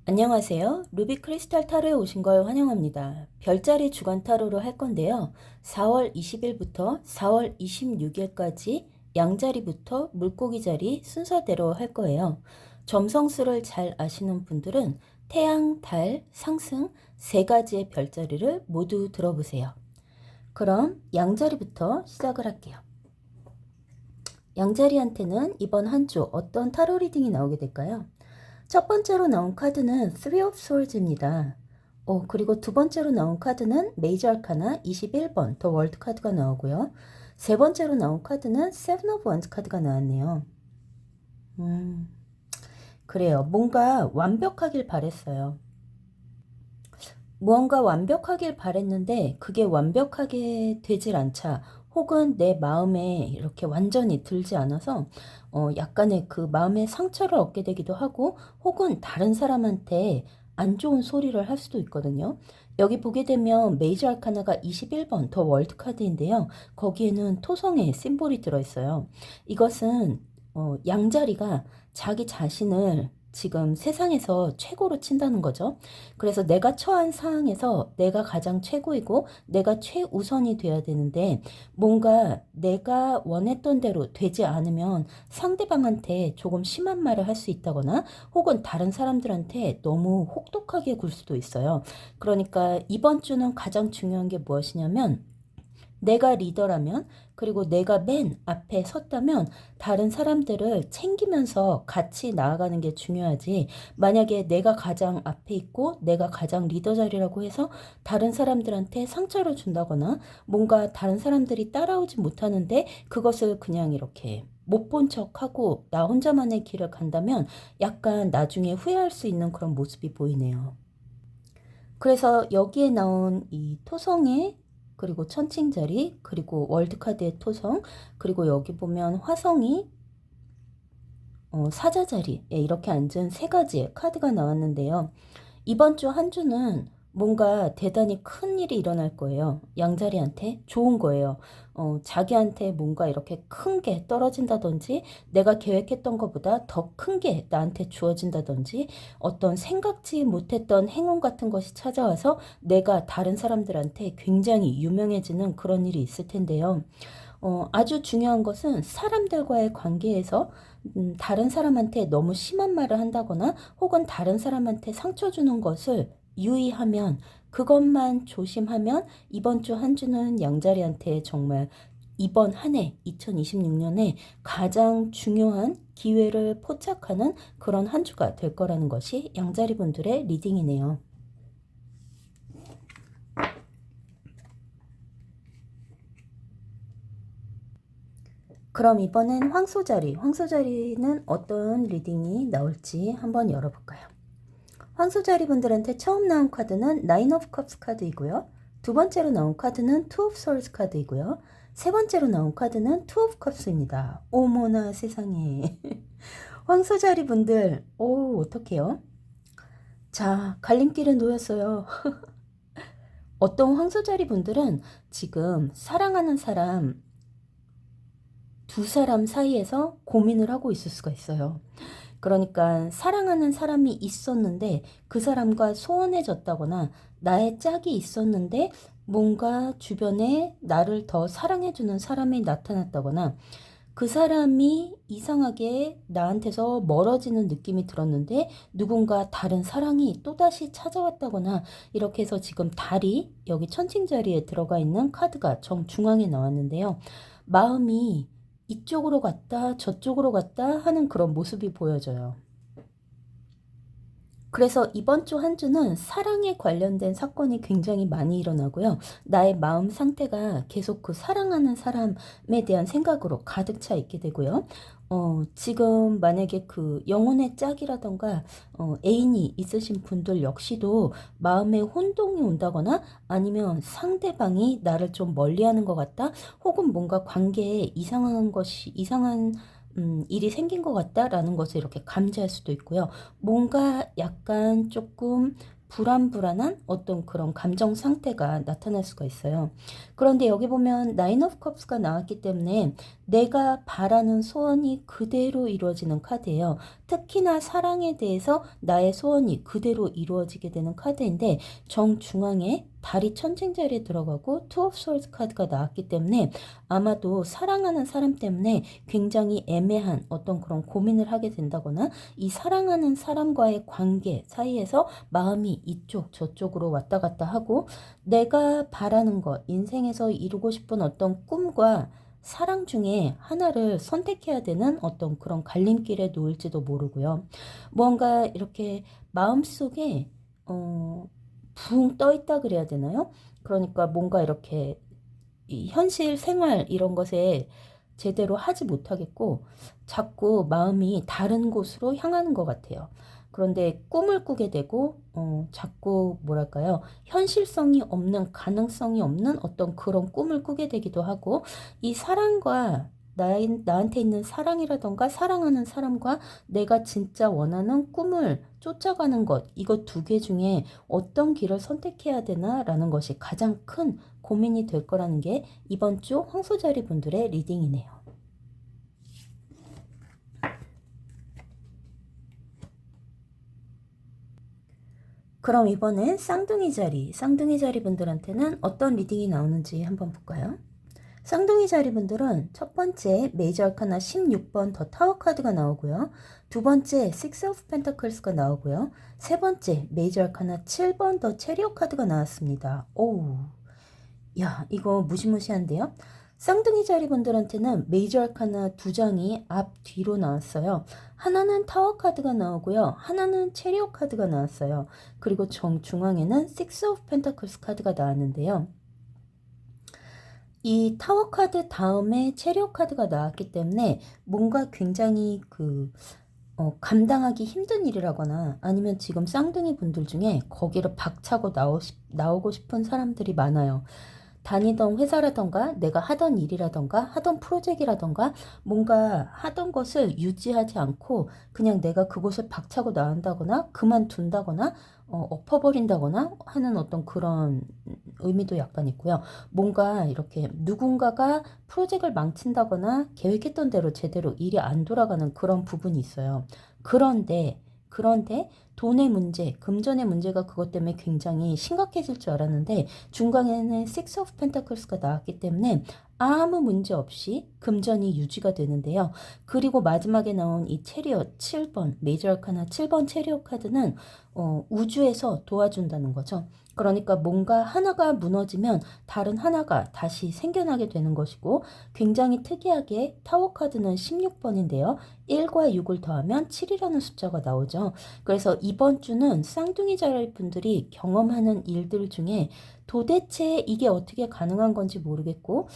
안녕하세요. 루비 크리스탈 타로에 오신 걸 환영합니다. 별자리 주간 타로로 할 건데요. 4월 20일부터 4월 26일까지 양자리부터 물고기 자리 순서대로 할 거예요. 점성술을 잘 아시는 분들은 태양, 달, 상승 세 가지의 별자리를 모두 들어보세요. 그럼 양자리부터 시작을 할게요. 양자리한테는 이번 한 주 어떤 타로 리딩이 나오게 될까요? 첫 번째로 나온 카드는 Three of Swords입니다. 그리고 두 번째로 나온 카드는 메이저 아카나 21번 더 월드 카드가 나오고요. 세 번째로 나온 카드는 Seven of Wands 카드가 나왔네요. 그래요. 뭔가 완벽하길 바랬어요. 무언가 완벽하길 바랬는데 그게 완벽하게 되질 않자 혹은 내 마음에 이렇게 완전히 들지 않아서 약간의 그 마음의 상처를 얻게 되기도 하고 혹은 다른 사람한테 안 좋은 소리를 할 수도 있거든요. 여기 보게 되면 메이저 아카나가 21번 더 월드 카드인데요. 거기에는 토성의 심볼이 들어있어요. 이것은 양자리가 자기 자신을 지금 세상에서 최고로 친다는 거죠. 그래서 내가 처한 상황에서 내가 가장 최고이고 내가 최우선이 돼야 되는데 뭔가 내가 원했던 대로 되지 않으면 상대방한테 조금 심한 말을 할 수 있다거나 혹은 다른 사람들한테 너무 혹독하게 굴 수도 있어요. 그러니까 이번 주는 가장 중요한 게 무엇이냐면 내가 리더라면 그리고 내가 맨 앞에 섰다면 다른 사람들을 챙기면서 같이 나아가는 게 중요하지. 만약에 내가 가장 앞에 있고 내가 가장 리더 자리라고 해서 다른 사람들한테 상처를 준다거나 뭔가 다른 사람들이 따라오지 못하는데 그것을 그냥 이렇게 못 본 척하고 나 혼자만의 길을 간다면 약간 나중에 후회할 수 있는 그런 모습이 보이네요. 그래서 여기에 나온 이 토성의 그리고 천칭자리 그리고 월드카드의 토성 그리고 여기 보면 화성이 사자자리에 이렇게 앉은 세 가지의 카드가 나왔는데요. 이번 주 한 주는 뭔가 대단히 큰 일이 일어날 거예요. 양자리한테 좋은 거예요. 자기한테 뭔가 이렇게 큰 게 떨어진다든지 내가 계획했던 것보다 더 큰 게 나한테 주어진다든지 어떤 생각지 못했던 행운 같은 것이 찾아와서 내가 다른 사람들한테 굉장히 유명해지는 그런 일이 있을 텐데요. 아주 중요한 것은 사람들과의 관계에서 다른 사람한테 너무 심한 말을 한다거나 혹은 다른 사람한테 상처 주는 것을 유의하면 그것만 조심하면 이번 주 한 주는 양자리한테 정말 이번 한 해 2026년에 가장 중요한 기회를 포착하는 그런 한 주가 될 거라는 것이 양자리 분들의 리딩이네요. 그럼 이번엔 황소자리, 황소자리는 어떤 리딩이 나올지 한번 열어볼까요? 황소자리 분들한테 처음 나온 카드는 나인 오브 컵스 카드이고요. 두 번째로 나온 카드는 투 오브 솔스 카드이고요. 세 번째로 나온 카드는 투 오브 컵스입니다. 어머나 세상에. 황소자리 분들, 어떡해요? 자, 갈림길에 놓였어요. 어떤 황소자리 분들은 지금 사랑하는 사람 두 사람 사이에서 고민을 하고 있을 수가 있어요. 그러니까 사랑하는 사람이 있었는데 그 사람과 소원해졌다거나 나의 짝이 있었는데 뭔가 주변에 나를 더 사랑해주는 사람이 나타났다거나 그 사람이 이상하게 나한테서 멀어지는 느낌이 들었는데 누군가 다른 사랑이 또다시 찾아왔다거나 이렇게 해서 지금 달이 여기 천칭자리에 들어가 있는 카드가 정중앙에 나왔는데요. 마음이 이쪽으로 갔다 저쪽으로 갔다 하는 그런 모습이 보여져요. 그래서 이번 주 한 주는 사랑에 관련된 사건이 굉장히 많이 일어나고요. 나의 마음 상태가 계속 그 사랑하는 사람에 대한 생각으로 가득 차 있게 되고요. 지금 만약에 그 영혼의 짝이라던가 애인이 있으신 분들 역시도 마음에 혼동이 온다거나 아니면 상대방이 나를 좀 멀리하는 것 같다 혹은 뭔가 관계에 이상한 일이 생긴 것 같다라는 것을 이렇게 감지할 수도 있고요. 뭔가 약간 조금 불안불안한 어떤 그런 감정 상태가 나타날 수가 있어요. 그런데 여기 보면 나인 오브 컵스가 나왔기 때문에 내가 바라는 소원이 그대로 이루어지는 카드예요. 특히나 사랑에 대해서 나의 소원이 그대로 이루어지게 되는 카드인데 정중앙에 달이 천칭자리에 들어가고 투 오브 솔드 카드가 나왔기 때문에 아마도 사랑하는 사람 때문에 굉장히 애매한 어떤 그런 고민을 하게 된다거나 이 사랑하는 사람과의 관계 사이에서 마음이 이쪽 저쪽으로 왔다 갔다 하고 내가 바라는 것, 인생에서 이루고 싶은 어떤 꿈과 사랑 중에 하나를 선택해야 되는 어떤 그런 갈림길에 놓일지도 모르고요. 뭔가 이렇게 마음속에 붕 떠 있다 그래야 되나요? 그러니까 뭔가 이렇게 이 현실 생활 이런 것에 제대로 하지 못하겠고 자꾸 마음이 다른 곳으로 향하는 것 같아요. 그런데 꿈을 꾸게 되고 자꾸 뭐랄까요? 현실성이 없는 가능성이 없는 어떤 그런 꿈을 꾸게 되기도 하고 이 사랑과 나한테 있는 사랑이라던가 사랑하는 사람과 내가 진짜 원하는 꿈을 쫓아가는 것 이거 두 개 중에 어떤 길을 선택해야 되나라는 것이 가장 큰 고민이 될 거라는 게 이번 주 황소자리 분들의 리딩이네요. 그럼 이번엔 쌍둥이 자리 분들한테는 어떤 리딩이 나오는지 한번 볼까요? 쌍둥이 자리 분들은 첫 번째 메이저 아카나 16번 더 타워 카드가 나오고요. 두 번째 식스 오브 펜타클스가 나오고요. 세 번째 메이저 아카나 7번 더 체리오 카드가 나왔습니다. 오우. 야, 이거 무시무시한데요? 쌍둥이 자리 분들한테는 메이저 아카나 두 장이 앞 뒤로 나왔어요. 하나는 타워 카드가 나오고요. 하나는 체리오 카드가 나왔어요. 그리고 정중앙에는 식스 오브 펜타클스 카드가 나왔는데요. 이 타워 카드 다음에 체리오 카드가 나왔기 때문에 뭔가 굉장히 감당하기 힘든 일이라거나 아니면 지금 쌍둥이 분들 중에 거기를 박차고 나오고 싶은 사람들이 많아요. 다니던 회사라던가 내가 하던 일이라던가 하던 프로젝트라던가 뭔가 하던 것을 유지하지 않고 그냥 내가 그곳을 박차고 나온다거나 그만둔다거나 엎어버린다거나 하는 어떤 그런 의미도 약간 있고요. 뭔가 이렇게 누군가가 프로젝트를 망친다거나 계획했던 대로 제대로 일이 안 돌아가는 그런 부분이 있어요. 그런데 돈의 문제, 금전의 문제가 그것 때문에 굉장히 심각해질 줄 알았는데 중간에는 Six of Pentacles가 나왔기 때문에 아무 문제 없이 금전이 유지가 되는데요. 그리고 마지막에 나온 이 체리엇 7번, 메이저 아카나 7번 체리엇 카드는 우주에서 도와준다는 거죠. 그러니까 뭔가 하나가 무너지면 다른 하나가 다시 생겨나게 되는 것이고 굉장히 특이하게 타워 카드는 16번인데요. 1과 6을 더하면 7이라는 숫자가 나오죠. 그래서 이번 주는 쌍둥이 자리 분들이 경험하는 일들 중에 도대체 이게 어떻게 가능한 건지 모르겠고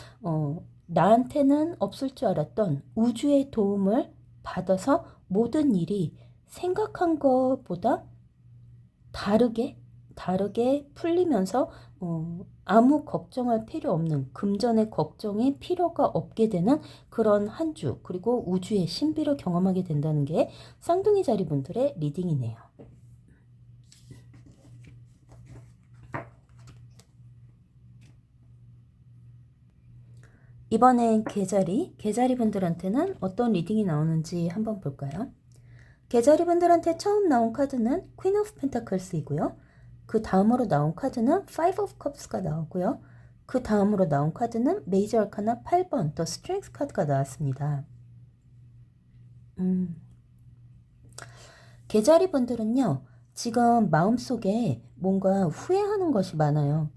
나한테는 없을 줄 알았던 우주의 도움을 받아서 모든 일이 생각한 것보다 다르게 풀리면서 아무 걱정할 필요 없는 금전의 걱정이 필요가 없게 되는 그런 한 주 그리고 우주의 신비를 경험하게 된다는 게 쌍둥이 자리 분들의 리딩이네요. 이번엔 개자리 분들한테는 어떤 리딩이 나오는지 한번 볼까요? 개자리 분들한테 처음 나온 카드는 퀸 오브 펜타클스이고요. 그 다음으로 나온 카드는 파이브 오브 컵스가 나오고요. 그 다음으로 나온 카드는 메이저 아카나 8번 더 스트렝스 카드가 나왔습니다. 개자리 분들은요. 지금 마음속에 뭔가 후회하는 것이 많아요.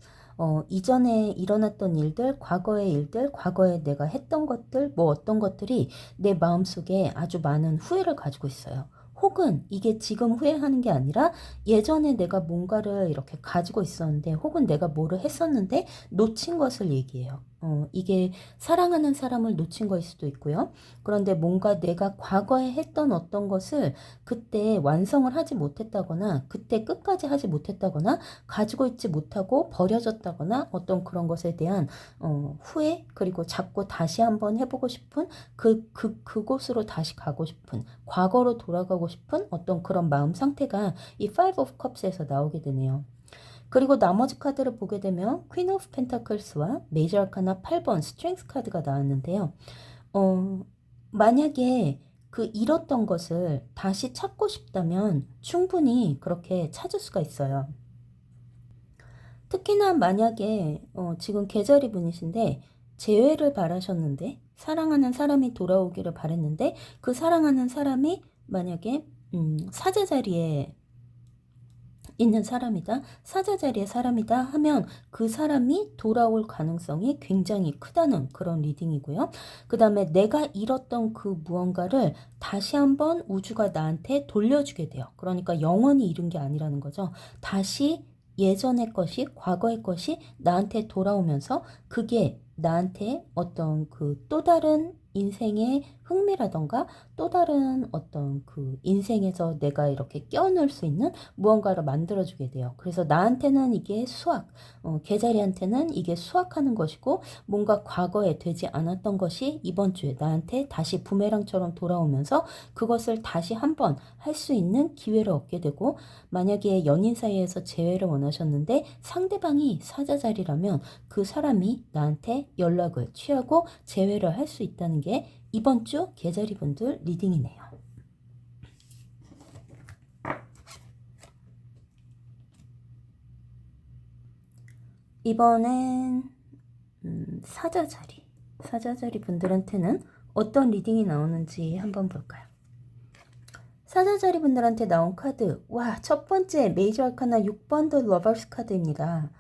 이전에 일어났던 일들, 과거의 일들, 과거에 내가 했던 것들, 뭐 어떤 것들이 내 마음속에 아주 많은 후회를 가지고 있어요. 혹은 이게 지금 후회하는 게 아니라 예전에 내가 뭔가를 이렇게 가지고 있었는데 혹은 내가 뭐를 했었는데 놓친 것을 얘기해요. 이게 사랑하는 사람을 놓친 거일 수도 있고요. 그런데 뭔가 내가 과거에 했던 어떤 것을 그때 완성을 하지 못했다거나 그때 끝까지 하지 못했다거나 가지고 있지 못하고 버려졌다거나 어떤 그런 것에 대한 후회 그리고 자꾸 다시 한번 해보고 싶은 그곳으로 다시 가고 싶은 과거로 돌아가고 싶은 어떤 그런 마음 상태가 이 Five of Cups에서 나오게 되네요. 그리고 나머지 카드를 보게 되면 퀸 오브 펜타클스와 메이저 아카나 8번 스트렝스 카드가 나왔는데요. 어, 만약에 그 잃었던 것을 다시 찾고 싶다면 충분히 그렇게 찾을 수가 있어요. 특히나 만약에 지금 계절이 분이신데 재회를 바라셨는데 사랑하는 사람이 돌아오기를 바랬는데 그 사랑하는 사람이 만약에 사제 자리에 있는 사람이다, 사자 자리의 사람이다 하면 그 사람이 돌아올 가능성이 굉장히 크다는 그런 리딩이고요. 그 다음에 내가 잃었던 그 무언가를 다시 한번 우주가 나한테 돌려주게 돼요. 그러니까 영원히 잃은 게 아니라는 거죠. 다시 예전의 것이, 과거의 것이 나한테 돌아오면서 그게 나한테 어떤 그 또 다른 인생의 흥미라던가 또 다른 어떤 그 인생에서 내가 이렇게 껴넣을 수 있는 무언가를 만들어주게 돼요. 그래서 나한테는 이게 수학, 개자리한테는 이게 수학하는 것이고 뭔가 과거에 되지 않았던 것이 이번 주에 나한테 다시 부메랑처럼 돌아오면서 그것을 다시 한번 할 수 있는 기회를 얻게 되고 만약에 연인 사이에서 재회를 원하셨는데 상대방이 사자자리라면 그 사람이 나한테 연락을 취하고 재회를 할 수 있다는 게 이번 주 개자리 분들 리딩이네요. 이번엔 사자자리 분들한테는 어떤 리딩이 나오는지 한번 볼까요? 사자자리 분들한테 나온 카드, 와, 첫 번째 메이저 아카나 6번 더 러버스 카드입니다.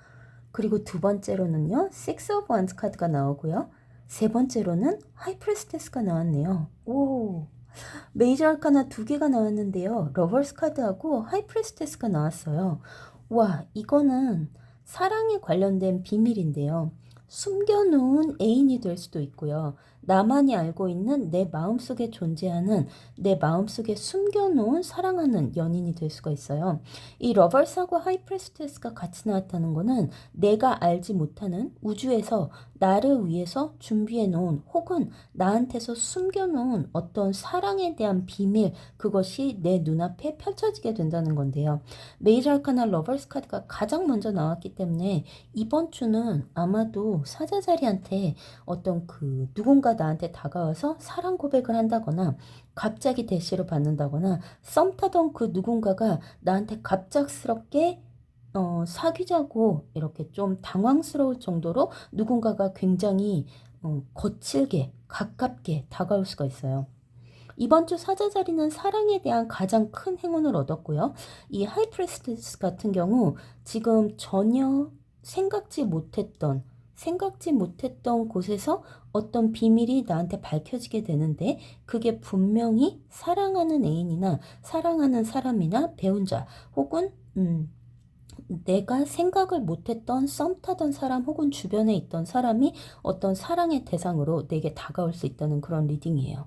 그리고 두 번째로는요, Six of Wands 카드가 나오고요. 세 번째로는 하이 프리스테스가 나왔네요. 오, 메이저 아카나 두 개가 나왔는데요. 러버스 카드하고 하이 프리스테스가 나왔어요. 와, 이거는 사랑에 관련된 비밀인데요. 숨겨놓은 애인이 될 수도 있고요. 나만이 알고 있는 내 마음속에 존재하는 내 마음속에 숨겨놓은 사랑하는 연인이 될 수가 있어요. 이 러버스하고 하이프리스테스가 같이 나왔다는 거는 내가 알지 못하는 우주에서 나를 위해서 준비해 놓은 혹은 나한테서 숨겨놓은 어떤 사랑에 대한 비밀, 그것이 내 눈앞에 펼쳐지게 된다는 건데요. 메이저 아카나 러버스 카드가 가장 먼저 나왔기 때문에 이번 주는 아마도 사자자리한테 어떤 그 누군가 나한테 다가와서 사랑 고백을 한다거나 갑자기 대시를 받는다거나 썸 타던 그 누군가가 나한테 갑작스럽게 사귀자고 이렇게 좀 당황스러울 정도로 누군가가 굉장히 거칠게 가깝게 다가올 수가 있어요. 이번 주 사자자리는 사랑에 대한 가장 큰 행운을 얻었고요. 이 하이프리스티스 같은 경우 지금 전혀 생각지 못했던 곳에서 어떤 비밀이 나한테 밝혀지게 되는데 그게 분명히 사랑하는 애인이나 사랑하는 사람이나 배우자 혹은 내가 생각을 못했던 썸 타던 사람 혹은 주변에 있던 사람이 어떤 사랑의 대상으로 내게 다가올 수 있다는 그런 리딩이에요.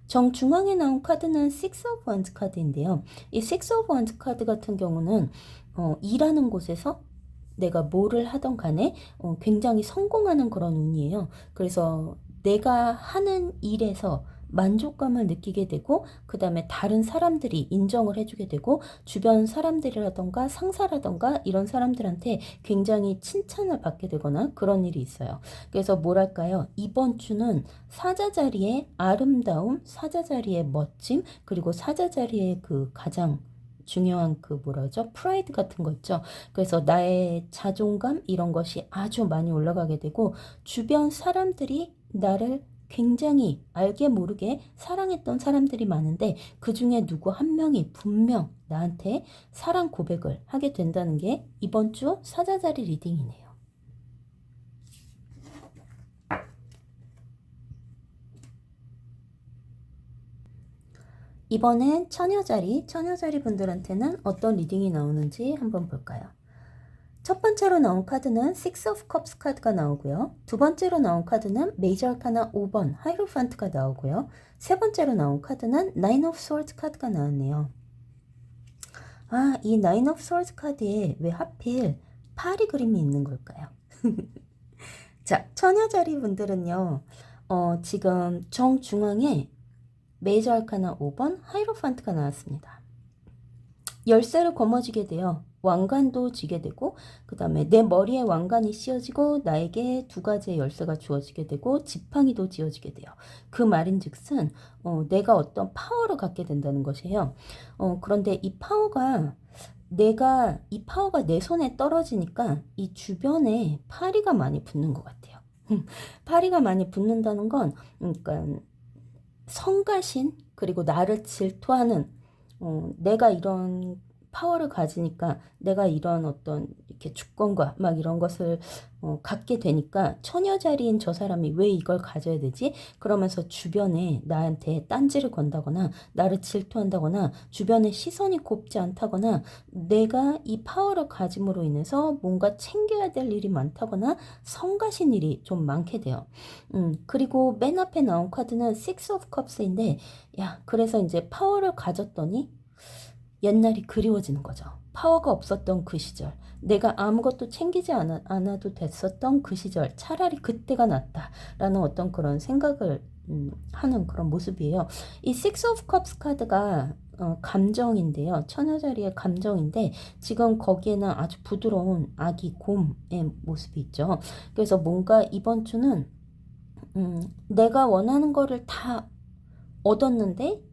정중앙에 나온 카드는 Six of Wands 카드인데요. 이 Six of Wands 카드 같은 경우는 일하는 곳에서 내가 뭐를 하던 간에 굉장히 성공하는 그런 운이에요. 그래서 내가 하는 일에서 만족감을 느끼게 되고 그 다음에 다른 사람들이 인정을 해주게 되고 주변 사람들이라던가 상사라던가 이런 사람들한테 굉장히 칭찬을 받게 되거나 그런 일이 있어요. 그래서 뭐랄까요? 이번 주는 사자자리의 아름다움, 사자자리의 멋짐, 그리고 사자자리의 그 가장 중요한 그 뭐라죠? 프라이드 같은 거 있죠. 그래서 나의 자존감 이런 것이 아주 많이 올라가게 되고 주변 사람들이 나를 굉장히 알게 모르게 사랑했던 사람들이 많은데 그 중에 누구 한 명이 분명 나한테 사랑 고백을 하게 된다는 게 이번 주 사자자리 리딩이네요. 이번엔 처녀자리 분들한테는 어떤 리딩이 나오는지 한번 볼까요? 첫 번째로 나온 카드는 Six of Cups 카드가 나오고요. 두 번째로 나온 카드는 메이저 아카나 5번 하이로판트가 나오고요. 세 번째로 나온 카드는 Nine of Swords 카드가 나왔네요. 아, 이 Nine of Swords 카드에 왜 하필 파리 그림이 있는 걸까요? 자, 처녀자리 분들은요. 지금 정중앙에 메이저 아카나 5번 하이로판트가 나왔습니다. 열쇠를 거머쥐게 돼요. 왕관도 쥐게 되고, 그 다음에 내 머리에 왕관이 씌워지고 나에게 두 가지의 열쇠가 주어지게 되고 지팡이도 쥐어지게 돼요. 그 말인즉슨 내가 어떤 파워를 갖게 된다는 것이에요. 그런데 이 파워가 내 손에 떨어지니까 이 주변에 파리가 많이 붙는 것 같아요. 파리가 많이 붙는다는 건, 그러니까 성가신, 그리고 나를 질투하는, 내가 이런 파워를 가지니까 내가 이런 어떤 이렇게 주권과 막 이런 것을 갖게 되니까 처녀자리인 저 사람이 왜 이걸 가져야 되지? 그러면서 주변에 나한테 딴지를 건다거나 나를 질투한다거나 주변에 시선이 곱지 않다거나 내가 이 파워를 가짐으로 인해서 뭔가 챙겨야 될 일이 많다거나 성가신 일이 좀 많게 돼요. 그리고 맨 앞에 나온 카드는 Six of Cups인데, 야, 그래서 이제 파워를 가졌더니 옛날이 그리워지는 거죠. 파워가 없었던 그 시절, 내가 아무것도 챙기지 않아도 됐었던 그 시절, 차라리 그때가 낫다라는 어떤 그런 생각을 하는 그런 모습이에요. 이 Six of Cups 카드가 감정인데요. 처녀자리의 감정인데 지금 거기에는 아주 부드러운 아기 곰의 모습이 있죠. 그래서 뭔가 이번 주는 내가 원하는 거를 다 얻었는데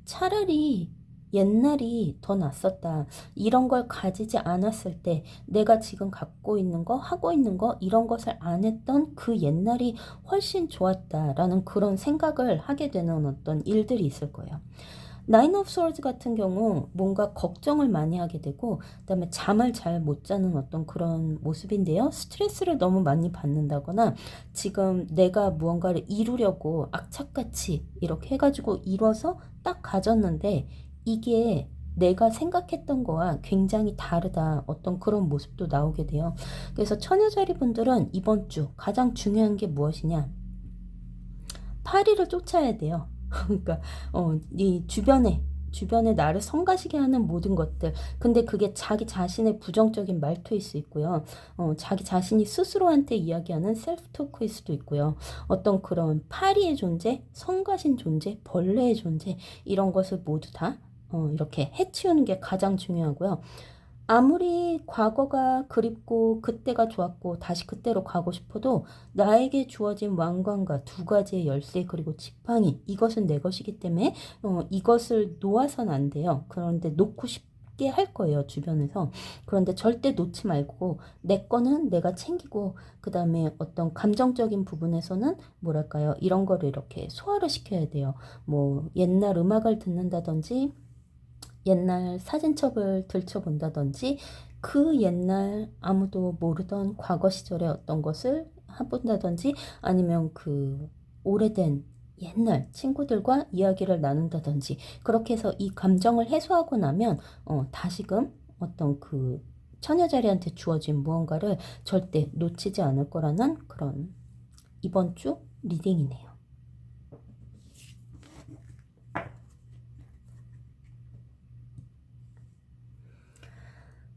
차라리 옛날이 더 낫었다. 이런 걸 가지지 않았을 때 내가 지금 갖고 있는 거, 하고 있는 거, 이런 것을 안 했던 그 옛날이 훨씬 좋았다라는 그런 생각을 하게 되는 어떤 일들이 있을 거예요. 나인 오브 소울즈 같은 경우 뭔가 걱정을 많이 하게 되고 그다음에 잠을 잘 못 자는 어떤 그런 모습인데요. 스트레스를 너무 많이 받는다거나 지금 내가 무언가를 이루려고 악착같이 이렇게 해가지고 이뤄서 딱 가졌는데 이게 내가 생각했던 거와 굉장히 다르다. 어떤 그런 모습도 나오게 돼요. 그래서 처녀자리 분들은 이번 주 가장 중요한 게 무엇이냐? 파리를 쫓아야 돼요. 그러니까 이 주변에 나를 성가시게 하는 모든 것들. 근데 그게 자기 자신의 부정적인 말투일 수 있고요. 자기 자신이 스스로한테 이야기하는 셀프 토크일 수도 있고요. 어떤 그런 파리의 존재, 성가신 존재, 벌레의 존재 이런 것을 모두 다 이렇게 해치우는 게 가장 중요하고요. 아무리 과거가 그립고 그때가 좋았고 다시 그때로 가고 싶어도 나에게 주어진 왕관과 두 가지의 열쇠 그리고 지팡이 이것은 내 것이기 때문에 이것을 놓아선 안 돼요. 그런데 놓고 싶게 할 거예요, 주변에서. 그런데 절대 놓지 말고 내 거는 내가 챙기고 그 다음에 어떤 감정적인 부분에서는 뭐랄까요, 이런 거를 이렇게 소화를 시켜야 돼요. 뭐 옛날 음악을 듣는다든지 옛날 사진첩을 들춰본다든지 그 옛날 아무도 모르던 과거 시절의 어떤 것을 해본다든지 아니면 그 오래된 옛날 친구들과 이야기를 나눈다든지 그렇게 해서 이 감정을 해소하고 나면 다시금 어떤 그 처녀자리한테 주어진 무언가를 절대 놓치지 않을 거라는 그런 이번 주 리딩이네요.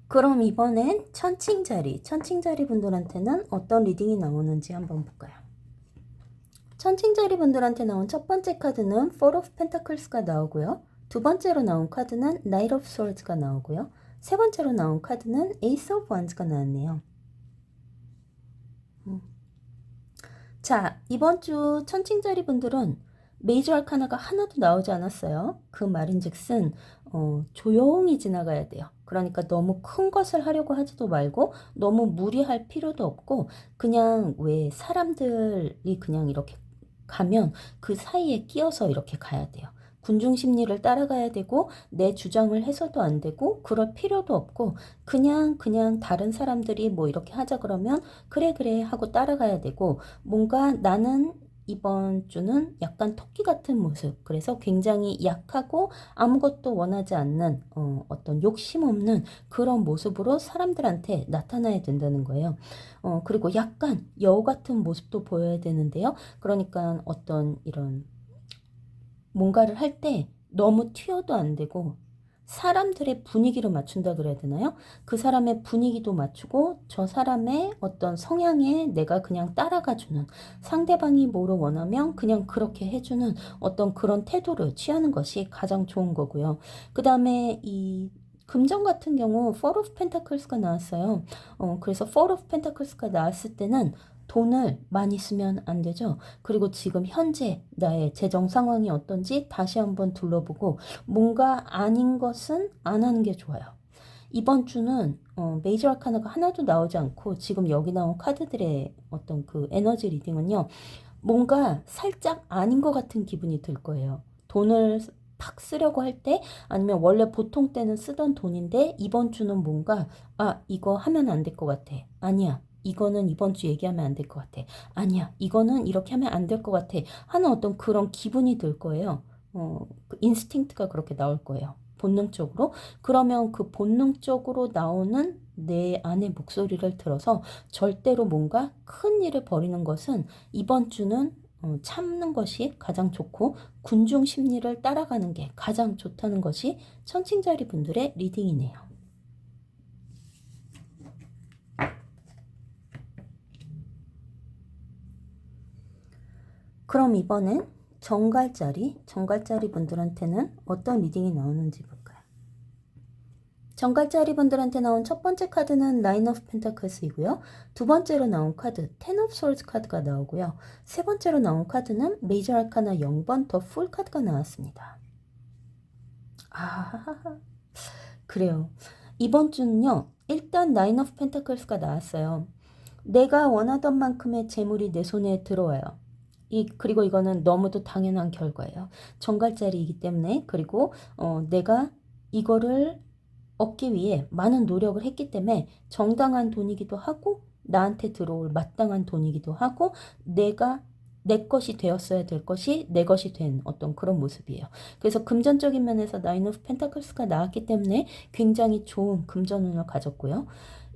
그럼 이번엔 천칭자리 분들한테는 어떤 리딩이 나오는지 한번 볼까요? 천칭자리 분들한테 나온 첫 번째 카드는 Four of Pentacles가 나오고요. 두 번째로 나온 카드는 Knight of Swords가 나오고요. 세 번째로 나온 카드는 Ace of Wands가 나왔네요. 자, 이번 주 천칭자리 분들은 메이저 아카나가 하나도 나오지 않았어요. 그 말인즉슨 조용히 지나가야 돼요. 그러니까 너무 큰 것을 하려고 하지도 말고 너무 무리할 필요도 없고 그냥 왜 사람들이 그냥 이렇게 가면 그 사이에 끼어서 이렇게 가야 돼요. 군중 심리를 따라가야 되고 내 주장을 해서도 안 되고 그럴 필요도 없고 그냥 다른 사람들이 뭐 이렇게 하자 그러면 그래 하고 따라가야 되고 뭔가 나는 이번 주는 약간 토끼 같은 모습. 그래서 굉장히 약하고 아무것도 원하지 않는 어떤 욕심 없는 그런 모습으로 사람들한테 나타나야 된다는 거예요. 그리고 약간 여우 같은 모습도 보여야 되는데요. 그러니까 어떤 이런 뭔가를 할 때 너무 튀어도 안 되고 사람들의 분위기를 맞춘다 그래야 되나요? 그 사람의 분위기도 맞추고 저 사람의 어떤 성향에 내가 그냥 따라가주는 상대방이 뭐를 원하면 그냥 그렇게 해주는 어떤 그런 태도를 취하는 것이 가장 좋은 거고요. 그 다음에 이 금전 같은 경우 Four of Pentacles가 나왔어요. 그래서 Four of Pentacles가 나왔을 때는 돈을 많이 쓰면 안 되죠. 그리고 지금 현재 나의 재정 상황이 어떤지 다시 한번 둘러보고 뭔가 아닌 것은 안 하는 게 좋아요. 이번 주는 메이저 아카나가 하나도 나오지 않고 지금 여기 나온 카드들의 어떤 그 에너지 리딩은요. 뭔가 살짝 아닌 것 같은 기분이 들 거예요. 돈을 팍 쓰려고 할 때 아니면 원래 보통 때는 쓰던 돈인데 이번 주는 뭔가 이거 하면 안 될 것 같아. 아니야. 이거는 이번 주 얘기하면 안 될 것 같아. 아니야. 이거는 이렇게 하면 안 될 것 같아. 하는 어떤 그런 기분이 들 거예요. 그 인스팅트가 그렇게 나올 거예요. 본능적으로. 그러면 그 본능적으로 나오는 내 안의 목소리를 들어서 절대로 뭔가 큰 일을 벌이는 것은 이번 주는 참는 것이 가장 좋고 군중 심리를 따라가는 게 가장 좋다는 것이 천칭자리 분들의 리딩이네요. 그럼 이번엔 정갈자리 분들한테는 어떤 리딩이 나오는지 볼까요? 정갈자리 분들한테 나온 첫 번째 카드는 나인 오브 펜타클스이고요. 두 번째로 나온 카드 텐 오브 솔즈 카드가 나오고요. 세 번째로 나온 카드는 메이저 아카나 0번 더 풀 카드가 나왔습니다. 그래요. 이번 주는요. 일단 나인 오브 펜타클스가 나왔어요. 내가 원하던 만큼의 재물이 내 손에 들어와요. 그리고 이거는 너무도 당연한 결과예요. 정갈자리이기 때문에 그리고 내가 이거를 얻기 위해 많은 노력을 했기 때문에 정당한 돈이기도 하고 나한테 들어올 마땅한 돈이기도 하고 내가 내 것이 되었어야 될 것이 내 것이 된 어떤 그런 모습이에요. 그래서 금전적인 면에서 나인 오브 펜타클스가 나왔기 때문에 굉장히 좋은 금전운을 가졌고요.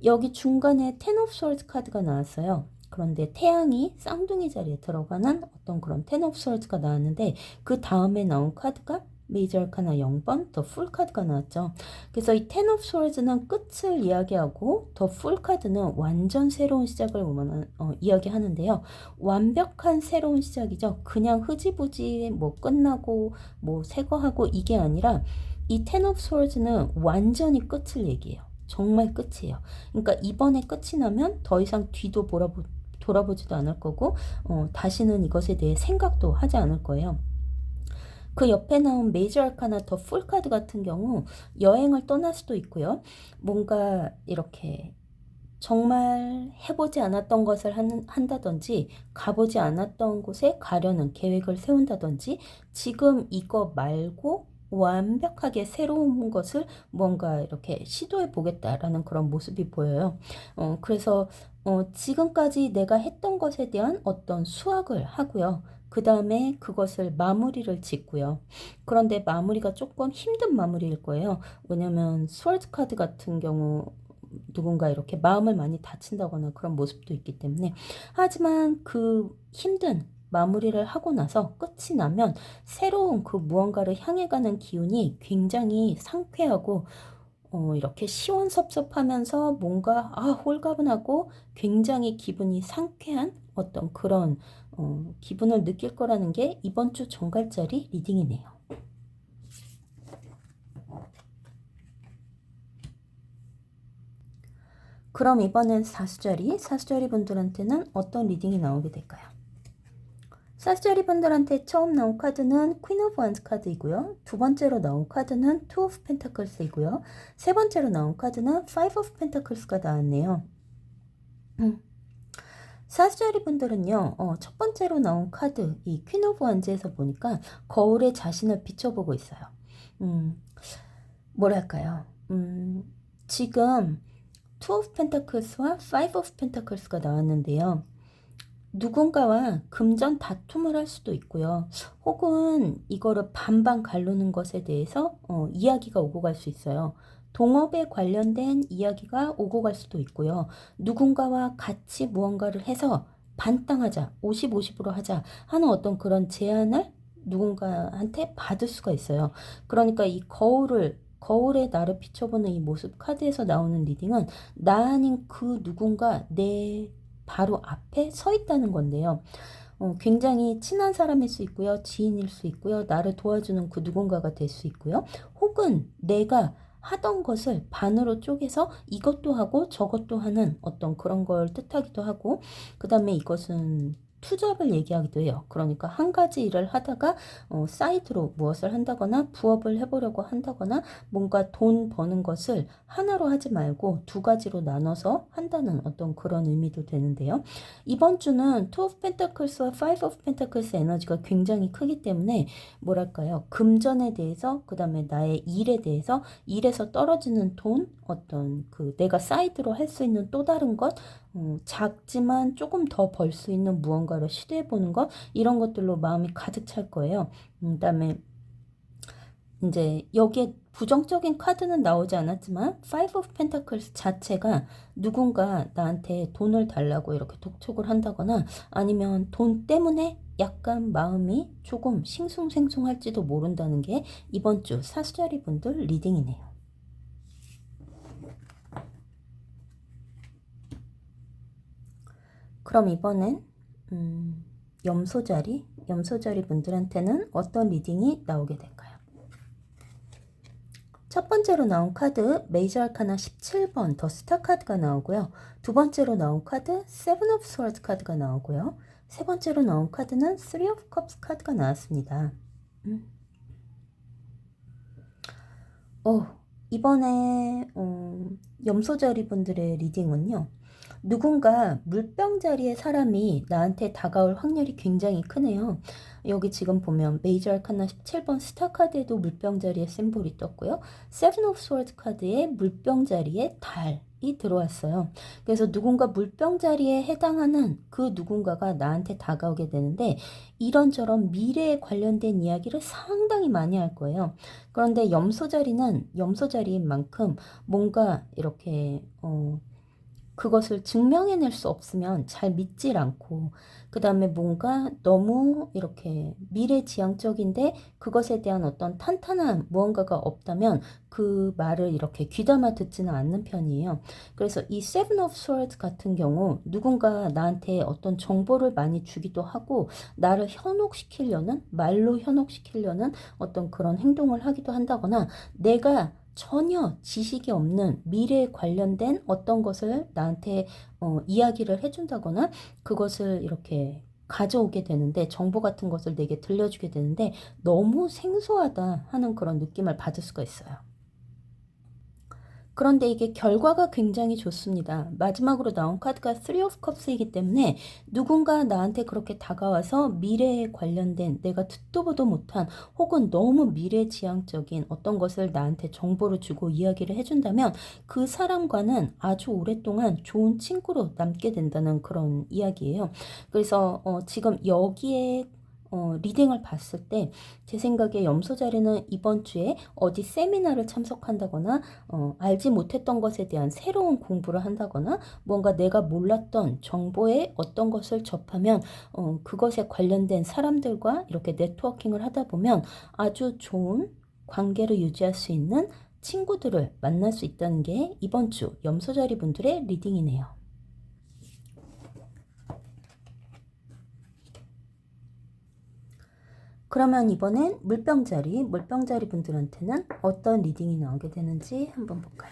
여기 중간에 텐 오브 솔즈 카드가 나왔어요. 그런데 태양이 쌍둥이 자리에 들어가는 어떤 그런 텐 오브 솔즈가 나왔는데 그 다음에 나온 카드가 메이저 아카나 0번 더 풀 카드가 나왔죠. 그래서 이 텐 오브 솔즈는 끝을 이야기하고 더 풀 카드는 완전 새로운 시작을 이야기하는데요. 완벽한 새로운 시작이죠. 그냥 흐지부지 뭐 끝나고 뭐 새거하고 이게 아니라 이 텐 오브 솔즈는 완전히 끝을 얘기해요. 정말 끝이에요. 그러니까 이번에 끝이 나면 더 이상 뒤도 돌아보지도 않을 거고 다시는 이것에 대해 생각도 하지 않을 거예요. 그 옆에 나온 메이저 아카나 더 풀 카드 같은 경우 여행을 떠날 수도 있고요. 뭔가 이렇게 정말 해보지 않았던 것을 한다든지 가보지 않았던 곳에 가려는 계획을 세운다든지 지금 이거 말고 완벽하게 새로운 것을 뭔가 이렇게 시도해 보겠다라는 그런 모습이 보여요. 그래서 지금까지 내가 했던 것에 대한 어떤 수확을 하고요. 그 다음에 그것을 마무리를 짓고요. 그런데 마무리가 조금 힘든 마무리일 거예요. 왜냐면 스월드 카드 같은 경우 누군가 이렇게 마음을 많이 다친다거나 그런 모습도 있기 때문에 하지만 그 힘든 마무리를 하고 나서 끝이 나면 새로운 그 무언가를 향해 가는 기운이 굉장히 상쾌하고 이렇게 시원섭섭하면서 뭔가 홀가분하고 굉장히 기분이 상쾌한 어떤 그런 기분을 느낄 거라는 게 이번 주 정갈자리 리딩이네요. 그럼 이번엔 사수자리 분들한테는 어떤 리딩이 나오게 될까요? 사수자리 분들한테 처음 나온 카드는 퀸 오브 원스 카드이고요. 두 번째로 나온 카드는 투 오브 펜타클스이고요. 세 번째로 나온 카드는 파이브 오브 펜타클스가 나왔네요. 사수자리 분들은요, 첫 번째로 나온 카드, 이 퀸 오브 원즈에서 보니까 거울에 자신을 비춰보고 있어요. 뭐랄까요? 지금 투 오브 펜타클스와 파이브 오브 펜타클스가 나왔는데요. 누군가와 금전 다툼을 할 수도 있고요. 혹은 이거를 반반 가르는 것에 대해서 이야기가 오고 갈 수 있어요. 동업에 관련된 이야기가 오고 갈 수도 있고요. 누군가와 같이 무언가를 해서 반땅하자, 50-50으로 하자 하는 어떤 그런 제안을 누군가한테 받을 수가 있어요. 그러니까 이 거울에 나를 비춰보는 이 모습 카드에서 나오는 리딩은 나 아닌 그 누군가 내 바로 앞에 서 있다는 건데요. 굉장히 친한 사람일 수 있고요. 지인일 수 있고요. 나를 도와주는 그 누군가가 될 수 있고요. 혹은 내가 하던 것을 반으로 쪼개서 이것도 하고 저것도 하는 어떤 그런 걸 뜻하기도 하고, 그 다음에 이것은 투잡을 얘기하기도 해요. 그러니까 한 가지 일을 하다가 사이드로 무엇을 한다거나 부업을 해보려고 한다거나 뭔가 돈 버는 것을 하나로 하지 말고 두 가지로 나눠서 한다는 어떤 그런 의미도 되는데요. 이번 주는 Two of Pentacles와 Five of Pentacles 에너지가 굉장히 크기 때문에 뭐랄까요? 금전에 대해서, 그 다음에 나의 일에 대해서, 일에서 떨어지는 돈, 어떤 그 내가 사이드로 할 수 있는 또 다른 것, 작지만 조금 더 벌 수 있는 무언가를 시도해보는 것, 이런 것들로 마음이 가득 찰 거예요. 그다음에 이제 여기에 부정적인 카드는 나오지 않았지만 Five of Pentacles 자체가 누군가 나한테 돈을 달라고 이렇게 독촉을 한다거나 아니면 돈 때문에 약간 마음이 조금 싱숭생숭할지도 모른다는 게 이번 주 사수자리 분들 리딩이네요. 그럼 이번엔 염소자리 분들한테는 어떤 리딩이 나오게 될까요? 첫 번째로 나온 카드 메이저 아카나 17번 더 스타 카드가 나오고요. 두 번째로 나온 카드 세븐 오브 스워드 카드가 나오고요. 세 번째로 나온 카드는 쓰리 오브 컵스 카드가 나왔습니다. 이번에 염소자리 분들의 리딩은요. 누군가 물병자리의 사람이 나한테 다가올 확률이 굉장히 크네요. 여기 지금 보면 메이저 아카나 17번 스타 카드에도 물병자리의 심볼이 떴고요. 세븐 오브 스워드 카드에 물병자리의 달이 들어왔어요. 그래서 누군가 물병자리에 해당하는 그 누군가가 나한테 다가오게 되는데 이런저런 미래에 관련된 이야기를 상당히 많이 할 거예요. 그런데 염소자리는 염소자리인 만큼 뭔가 이렇게 그것을 증명해낼 수 없으면 잘 믿질 않고, 그 다음에 뭔가 너무 이렇게 미래지향적인데 그것에 대한 어떤 탄탄한 무언가가 없다면 그 말을 이렇게 귀담아 듣지는 않는 편이에요. 그래서 이 세븐 오브 스워드 같은 경우 누군가 나한테 어떤 정보를 많이 주기도 하고 나를 현혹시키려는, 말로 현혹시키려는 어떤 그런 행동을 하기도 한다거나 내가 전혀 지식이 없는 미래에 관련된 어떤 것을 나한테 이야기를 해준다거나 그것을 이렇게 가져오게 되는데, 정보 같은 것을 내게 들려주게 되는데 너무 생소하다 하는 그런 느낌을 받을 수가 있어요. 그런데 이게 결과가 굉장히 좋습니다. 마지막으로 나온 카드가 Three of Cups이기 때문에 누군가 나한테 그렇게 다가와서 미래에 관련된 내가 듣도 보도 못한 혹은 너무 미래지향적인 어떤 것을 나한테 정보를 주고 이야기를 해준다면 그 사람과는 아주 오랫동안 좋은 친구로 남게 된다는 그런 이야기예요. 그래서 지금 여기에 리딩을 봤을 때 제 생각에 염소자리는 이번 주에 어디 세미나를 참석한다거나 알지 못했던 것에 대한 새로운 공부를 한다거나 뭔가 내가 몰랐던 정보에 어떤 것을 접하면 그것에 관련된 사람들과 이렇게 네트워킹을 하다 보면 아주 좋은 관계를 유지할 수 있는 친구들을 만날 수 있다는 게 이번 주 염소자리 분들의 리딩이네요. 그러면 이번엔 물병자리 분들한테는 어떤 리딩이 나오게 되는지 한번 볼까요?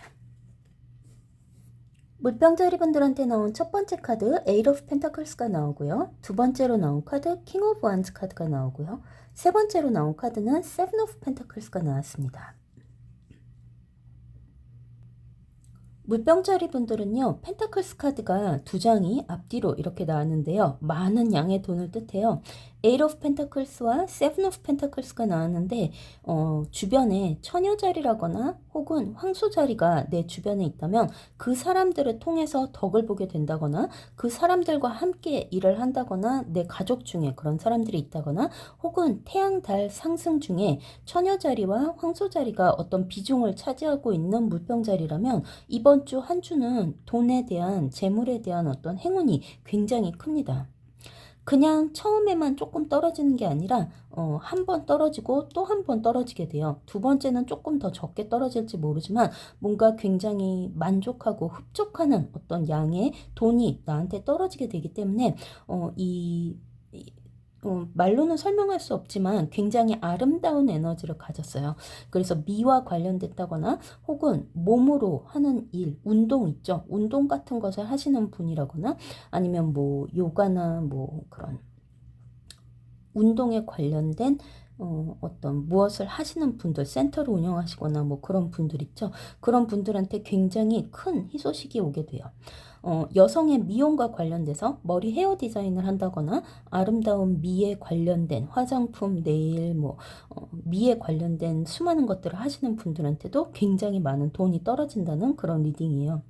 물병자리 분들한테 나온 첫 번째 카드 에이트 오브 펜타클스가 나오고요. 두 번째로 나온 카드 킹 오브 완즈 카드가 나오고요. 세 번째로 나온 카드는 세븐 오브 펜타클스가 나왔습니다. 물병자리 분들은요, 펜타클스 카드가 두 장이 앞뒤로 이렇게 나왔는데요. 많은 양의 돈을 뜻해요. 에이트 오브 펜타클스와 세븐 오브 펜타클스가 나왔는데 주변에 처녀자리라거나 혹은 황소자리가 내 주변에 있다면 그 사람들을 통해서 덕을 보게 된다거나 그 사람들과 함께 일을 한다거나 내 가족 중에 그런 사람들이 있다거나 혹은 태양, 달, 상승 중에 처녀자리와 황소자리가 어떤 비중을 차지하고 있는 물병자리라면 이번 주 한 주는 돈에 대한, 재물에 대한 어떤 행운이 굉장히 큽니다. 그냥 처음에만 조금 떨어지는 게 아니라 한 번 떨어지고 또 한 번 떨어지게 돼요. 두 번째는 조금 더 적게 떨어질지 모르지만 뭔가 굉장히 만족하고 흡족하는 어떤 양의 돈이 나한테 떨어지게 되기 때문에 말로는 설명할 수 없지만 굉장히 아름다운 에너지를 가졌어요. 그래서 미와 관련됐다거나 혹은 몸으로 하는 일, 운동 있죠. 운동 같은 것을 하시는 분이라거나 아니면 뭐 요가나 뭐 그런 운동에 관련된 어떤 무엇을 하시는 분들, 센터를 운영하시거나 뭐 그런 분들 있죠. 그런 분들한테 굉장히 큰 희소식이 오게 돼요. 여성의 미용과 관련돼서 머리 헤어 디자인을 한다거나 아름다운 미에 관련된 화장품, 네일, 뭐 미에 관련된 수많은 것들을 하시는 분들한테도 굉장히 많은 돈이 떨어진다는 그런 리딩이에요.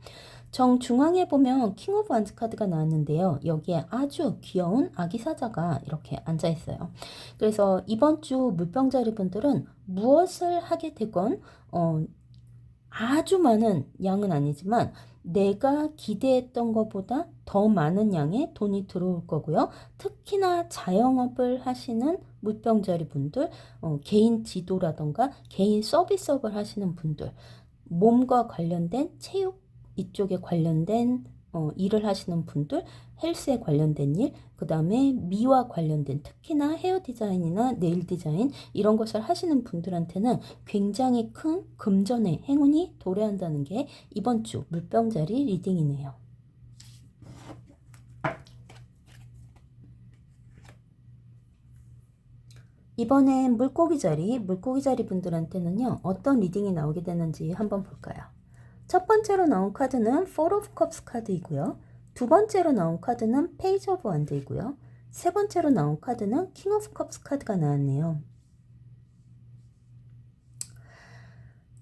정중앙에 보면 킹 오브 완즈 카드가 나왔는데요. 여기에 아주 귀여운 아기 사자가 이렇게 앉아 있어요. 그래서 이번 주 물병자리 분들은 무엇을 하게 되건 아주 많은 양은 아니지만 내가 기대했던 것보다 더 많은 양의 돈이 들어올 거고요. 특히나 자영업을 하시는 물병자리 분들, 개인 지도라던가 개인 서비스업을 하시는 분들, 몸과 관련된 체육 이쪽에 관련된 일을 하시는 분들, 헬스에 관련된 일, 그 다음에 미와 관련된 특히나 헤어 디자인이나 네일 디자인 이런 것을 하시는 분들한테는 굉장히 큰 금전의 행운이 도래한다는 게 이번 주 물병자리 리딩이네요. 이번엔 물고기 자리 분들한테는요, 어떤 리딩이 나오게 되는지 한번 볼까요? 첫 번째로 나온 카드는 Four of Cups 카드이고요. 두 번째로 나온 카드는 Page of Wands이고요. 세 번째로 나온 카드는 King of Cups 카드가 나왔네요.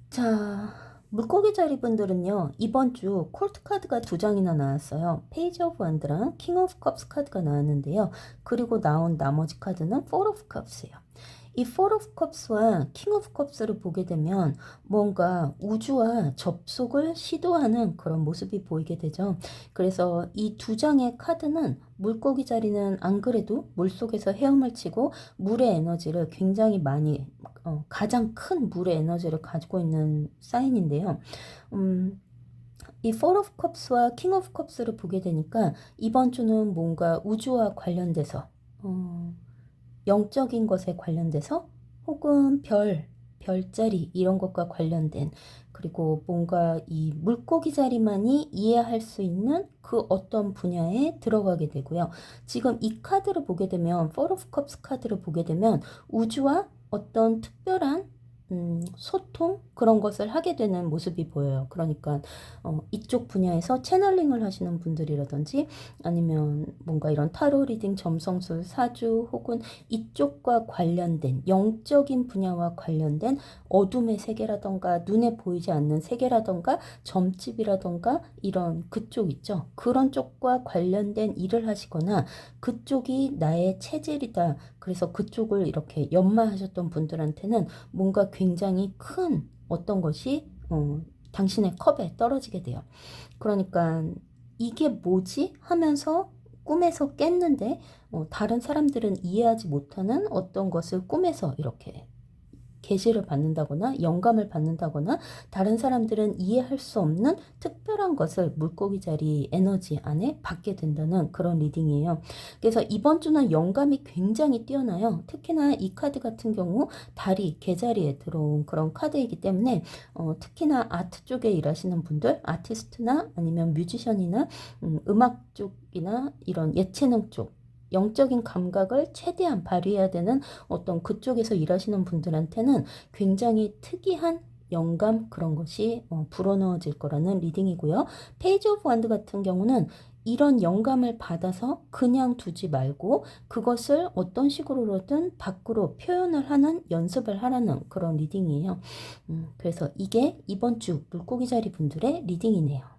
자, 물고기 자리 분들은요, 이번 주 콜트 카드가 두 장이나 나왔어요. 페이지 오브 완드랑 킹 오브 컵스 카드가 나왔는데요. 그리고 나온 나머지 카드는 포 오브 컵스예요. 이 포 오브 컵스와 킹 오브 컵스를 보게 되면 뭔가 우주와 접속을 시도하는 그런 모습이 보이게 되죠. 그래서 이 두 장의 카드는 물고기 자리는 안 그래도 물속에서 헤엄을 치고 물의 에너지를 굉장히 많이 가장 큰 물의 에너지를 가지고 있는 사인인데요. 이 Four of Cups와 King of Cups를 보게 되니까 이번 주는 뭔가 우주와 관련돼서 영적인 것에 관련돼서 혹은 별자리 이런 것과 관련된 그리고 뭔가 이 물고기 자리만이 이해할 수 있는 그 어떤 분야에 들어가게 되고요. 지금 이 카드를 보게 되면 Four of Cups 카드를 보게 되면 우주와 어떤 특별한 소통 그런 것을 하게 되는 모습이 보여요. 그러니까 이쪽 분야에서 채널링을 하시는 분들이라든지 아니면 뭔가 이런 타로 리딩, 점성술, 사주 혹은 이쪽과 관련된 영적인 분야와 관련된 어둠의 세계라던가 눈에 보이지 않는 세계라던가 점집이라던가 이런 그쪽 있죠. 그런 쪽과 관련된 일을 하시거나 그쪽이 나의 체질이다. 그래서 그쪽을 이렇게 연마하셨던 분들한테는 뭔가 굉장히 큰 어떤 것이 당신의 컵에 떨어지게 돼요. 그러니까 이게 뭐지? 하면서 꿈에서 깼는데 다른 사람들은 이해하지 못하는 어떤 것을 꿈에서 이렇게 계시를 받는다거나 영감을 받는다거나 다른 사람들은 이해할 수 없는 특별한 것을 물고기 자리 에너지 안에 받게 된다는 그런 리딩이에요. 그래서 이번 주는 영감이 굉장히 뛰어나요. 특히나 이 카드 같은 경우 달이 개자리에 들어온 그런 카드이기 때문에 특히나 아트 쪽에 일하시는 분들, 아티스트나 아니면 뮤지션이나 음악 쪽이나 이런 예체능 쪽 영적인 감각을 최대한 발휘해야 되는 어떤 그쪽에서 일하시는 분들한테는 굉장히 특이한 영감 그런 것이 불어넣어질 거라는 리딩이고요. 페이지 오브 완드 같은 경우는 이런 영감을 받아서 그냥 두지 말고 그것을 어떤 식으로든 밖으로 표현을 하는 연습을 하라는 그런 리딩이에요. 그래서 이게 이번 주 물고기 자리 분들의 리딩이네요.